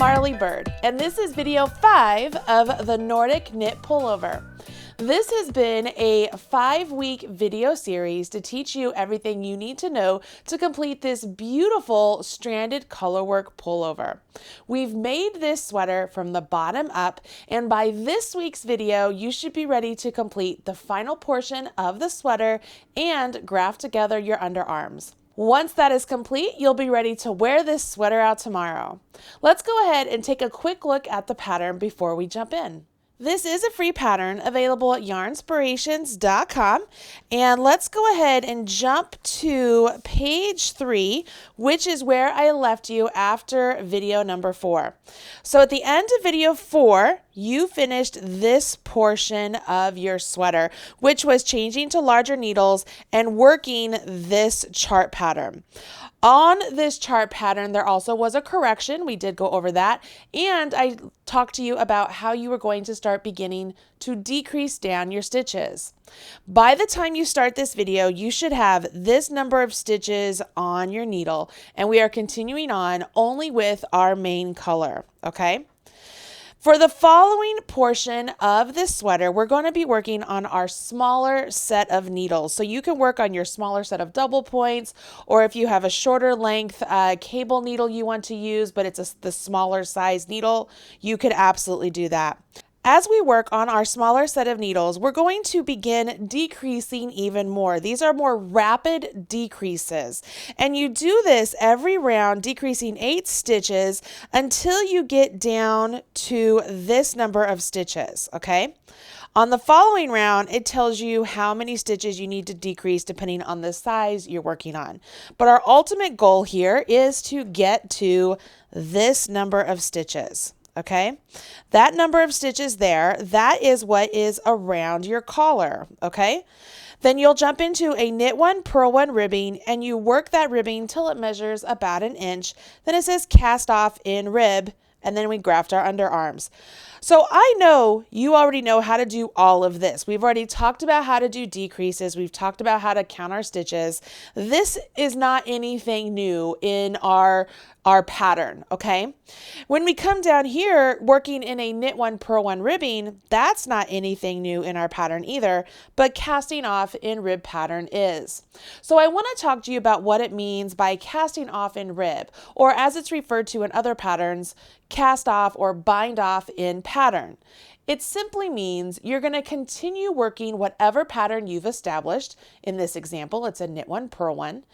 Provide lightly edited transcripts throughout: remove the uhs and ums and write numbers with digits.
Marly Bird, and this is video 5 of the Nordic knit pullover. This has been a 5-week video series to teach you everything you need to know to complete this beautiful stranded colorwork pullover. We've made this sweater from the bottom up, and by this week's video, you should be ready to complete the final portion of the sweater and graft together your underarms. Once that is complete, you'll be ready to wear this sweater out tomorrow. Let's go ahead and take a quick look at the pattern before we jump in. This is a free pattern available at yarnspirations.com, and let's go ahead and jump to page 3, which is where I left you after video number 4. So at the end of video 4, you finished this portion of your sweater, which was changing to larger needles and working this chart pattern. On this chart pattern, there also was a correction. We did go over that. And I talked to you about how you were going to start beginning to decrease down your stitches. By the time you start this video, you should have this number of stitches on your needle. And we are continuing on only with our main color, okay? For the following portion of this sweater, we're going to be working on our smaller set of needles. So you can work on your smaller set of double points, or if you have a shorter length cable needle you want to use, but it's the smaller size needle, you could absolutely do that. As we work on our smaller set of needles, we're going to begin decreasing even more. These are more rapid decreases. And you do this every round, decreasing 8 stitches until you get down to this number of stitches, okay? On the following round, it tells you how many stitches you need to decrease depending on the size you're working on. But our ultimate goal here is to get to this number of stitches. Okay, that number of stitches there, that is what is around your collar, okay? Then you'll jump into a knit 1, purl 1 ribbing, and you work that ribbing till it measures about 1 inch. Then it says cast off in rib, and then we graft our underarms. So I know you already know how to do all of this. We've already talked about how to do decreases. We've talked about how to count our stitches. This is not anything new in our pattern, okay? When we come down here working in a knit 1, purl 1 ribbing, that's not anything new in our pattern either, but casting off in rib pattern is. So I want to talk to you about what it means by casting off in rib, or as it's referred to in other patterns, cast off or bind off in pattern. It simply means you're going to continue working whatever pattern you've established. In this example, it's a knit 1, purl 1.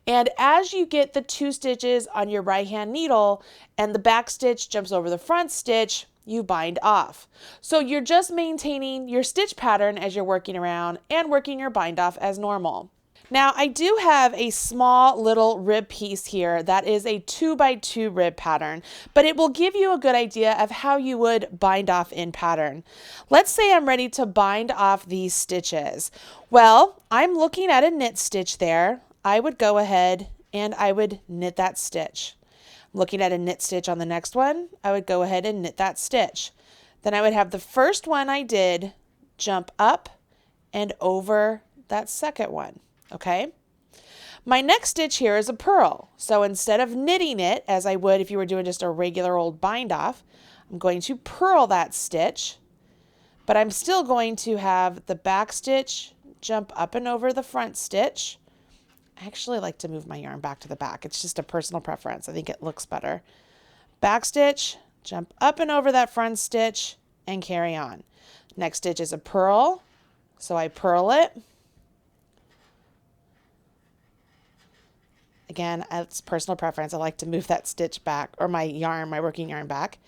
And as you get the 2 stitches on your right hand needle and the back stitch jumps over the front stitch, you bind off. So you're just maintaining your stitch pattern as you're working around and working your bind off as normal. Now I do have a small little rib piece here that is a 2x2 rib pattern, but it will give you a good idea of how you would bind off in pattern. Let's say I'm ready to bind off these stitches. Well, I'm looking at a knit stitch there. I would go ahead and I would knit that stitch. Looking at a knit stitch on the next one, I would go ahead and knit that stitch. Then I would have the first one I did jump up and over that second one. Okay, my next stitch here is a purl. So instead of knitting it as I would if you were doing just a regular old bind off, I'm going to purl that stitch, but I'm still going to have the back stitch jump up and over the front stitch. I actually like to move my yarn back to the back. It's just a personal preference. I think it looks better. Back stitch, jump up and over that front stitch and carry on. Next stitch is a purl. So I purl it. Again, it's personal preference. I like to move that stitch back, or my yarn, my working yarn back.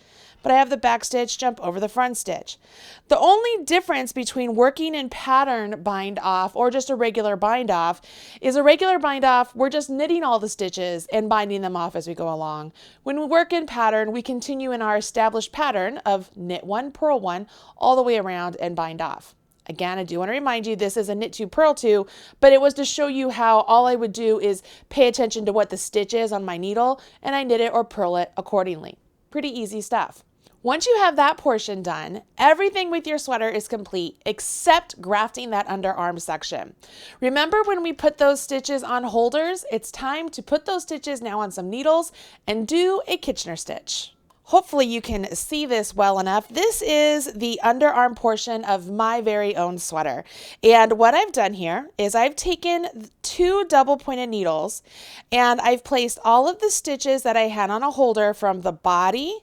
But I have the back stitch jump over the front stitch. The only difference between working in pattern bind off or just a regular bind off is a regular bind off, we're just knitting all the stitches and binding them off as we go along. When we work in pattern, we continue in our established pattern of knit 1, purl 1, all the way around and bind off. Again, I do want to remind you this is a knit 2, purl 2, but it was to show you how all I would do is pay attention to what the stitch is on my needle and I knit it or purl it accordingly. Pretty easy stuff. Once you have that portion done, everything with your sweater is complete except grafting that underarm section. Remember when we put those stitches on holders? It's time to put those stitches now on some needles and do a Kitchener stitch. Hopefully you can see this well enough. This is the underarm portion of my very own sweater. And what I've done here is I've taken 2 double pointed needles and I've placed all of the stitches that I had on a holder from the body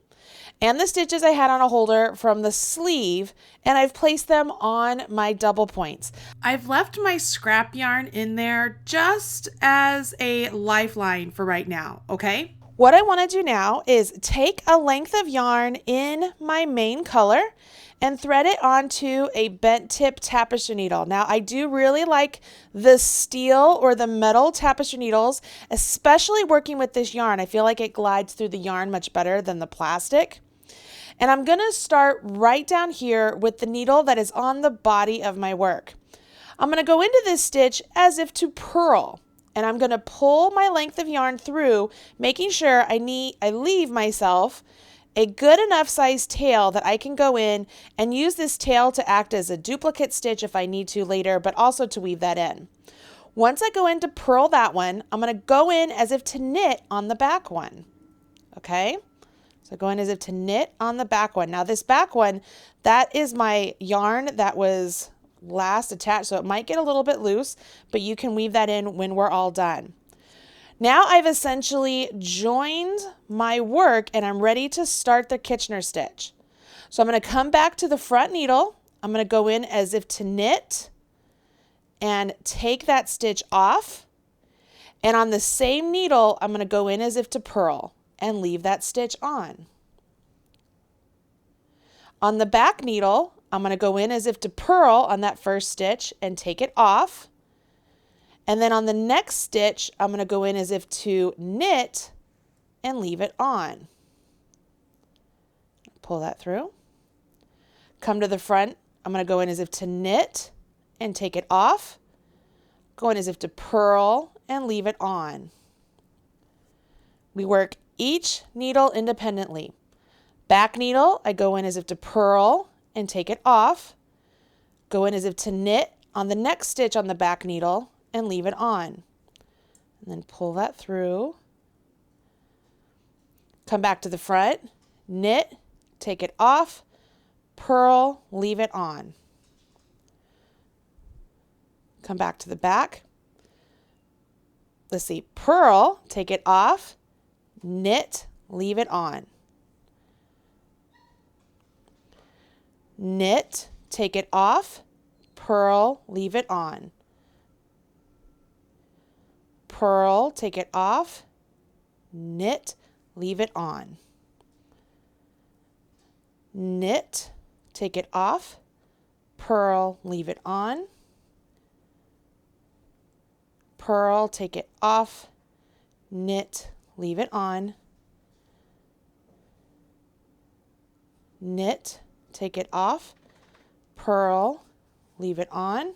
and the stitches I had on a holder from the sleeve, and I've placed them on my double points. I've left my scrap yarn in there just as a lifeline for right now, okay? What I want to do now is take a length of yarn in my main color and thread it onto a bent tip tapestry needle. Now, I do really like the steel or the metal tapestry needles, especially working with this yarn. I feel like it glides through the yarn much better than the plastic. And I'm going to start right down here with the needle that is on the body of my work. I'm going to go into this stitch as if to purl. And I'm going to pull my length of yarn through, making sure I leave myself a good enough size tail that I can go in and use this tail to act as a duplicate stitch if I need to later, but also to weave that in. Once I go in to purl that one, I'm going to go in as if to knit on the back one. Okay? So go in as if to knit on the back one. Now this back one, that is my yarn that was last attached, so it might get a little bit loose, but you can weave that in when we're all done. Now I've essentially joined my work and I'm ready to start the Kitchener stitch. So I'm going to come back to the front needle. I'm going to go in as if to knit and take that stitch off. And on the same needle, I'm going to go in as if to purl and leave that stitch on. On the back needle, I'm going to go in as if to purl on that first stitch and take it off. And then on the next stitch, I'm going to go in as if to knit and leave it on. Pull that through. Come to the front, I'm going to go in as if to knit and take it off. Go in as if to purl and leave it on. We work each needle independently. Back needle, I go in as if to purl and take it off, go in as if to knit on the next stitch on the back needle and leave it on. And then pull that through. Come back to the front, knit, take it off, purl, leave it on. Come back to the back. Let's see, purl, take it off, knit, leave it on. Knit, take it off, purl, leave it on. Purl, take it off, knit, leave it on. Knit, take it off, purl, leave it on. Purl, take it off, knit, leave it on. Knit, take it off, purl, leave it on.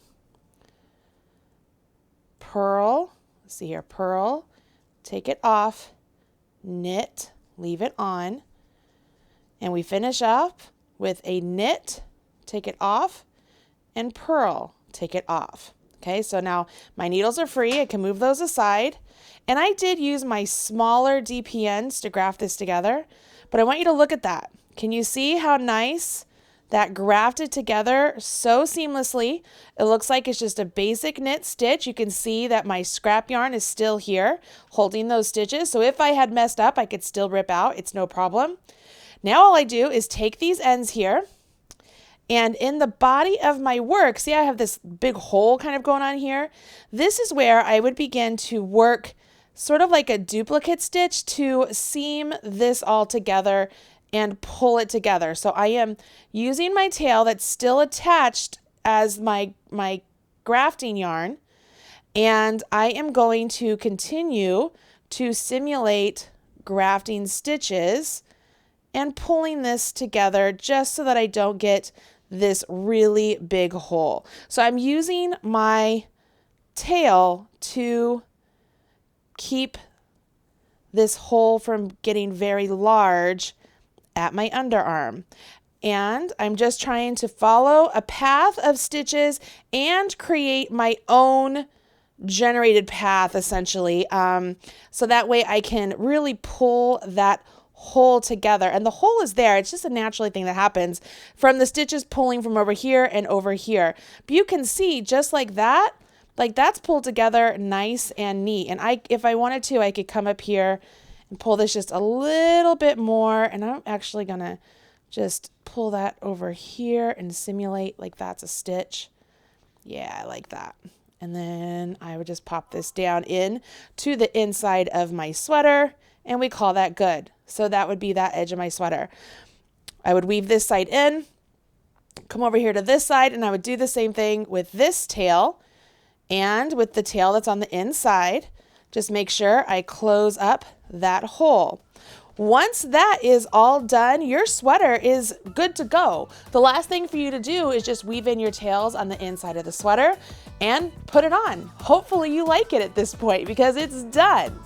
Purl, let's see here, purl, take it off, knit, leave it on. And we finish up with a knit, take it off, and purl, take it off. Okay, so now my needles are free. I can move those aside. And I did use my smaller DPNs to graft this together, but I want you to look at that. Can you see how nice that grafted together so seamlessly? It looks like it's just a basic knit stitch. You can see that my scrap yarn is still here holding those stitches. So if I had messed up, I could still rip out. It's no problem. Now all I do is take these ends here, and in the body of my work, see I have this big hole kind of going on here. This is where I would begin to work sort of like a duplicate stitch to seam this all together and pull it together. So I am using my tail that's still attached as my grafting yarn, and I am going to continue to simulate grafting stitches and pulling this together just so that I don't get this really big hole. So I'm using my tail to keep this hole from getting very large at my underarm. And I'm just trying to follow a path of stitches and create my own generated path essentially. So that way I can really pull that hole together. And the hole is there. It's just a natural thing that happens from the stitches pulling from over here and over here. But you can see just like that's pulled together nice and neat. And if I wanted to, I could come up here and pull this just a little bit more. And I'm actually going to just pull that over here and simulate like that's a stitch. Yeah, I like that. And then I would just pop this down in to the inside of my sweater, and we call that good. So that would be that edge of my sweater. I would weave this side in, come over here to this side, and I would do the same thing with this tail and with the tail that's on the inside. Just make sure I close up that hole. Once that is all done, your sweater is good to go. The last thing for you to do is just weave in your tails on the inside of the sweater and put it on. Hopefully you like it at this point because it's done.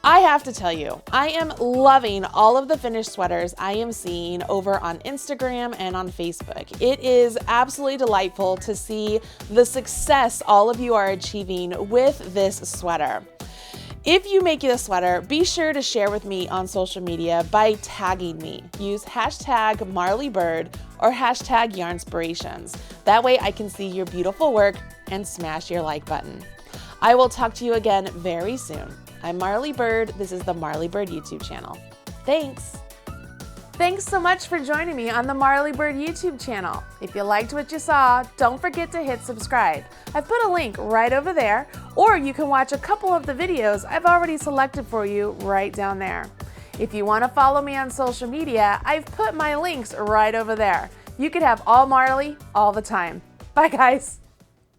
I have to tell you, I am loving all of the finished sweaters I am seeing over on Instagram and on Facebook. It is absolutely delightful to see the success all of you are achieving with this sweater. If you make it a sweater, be sure to share with me on social media by tagging me. Use hashtag Marly Bird or hashtag Yarnspirations. That way I can see your beautiful work and smash your like button. I will talk to you again very soon. I'm Marly Bird. This is the Marly Bird YouTube channel. Thanks. Thanks so much for joining me on the Marly Bird YouTube channel. If you liked what you saw, don't forget to hit subscribe. I've put a link right over there, or you can watch a couple of the videos I've already selected for you right down there. If you want to follow me on social media, I've put my links right over there. You could have all Marly all the time. Bye guys.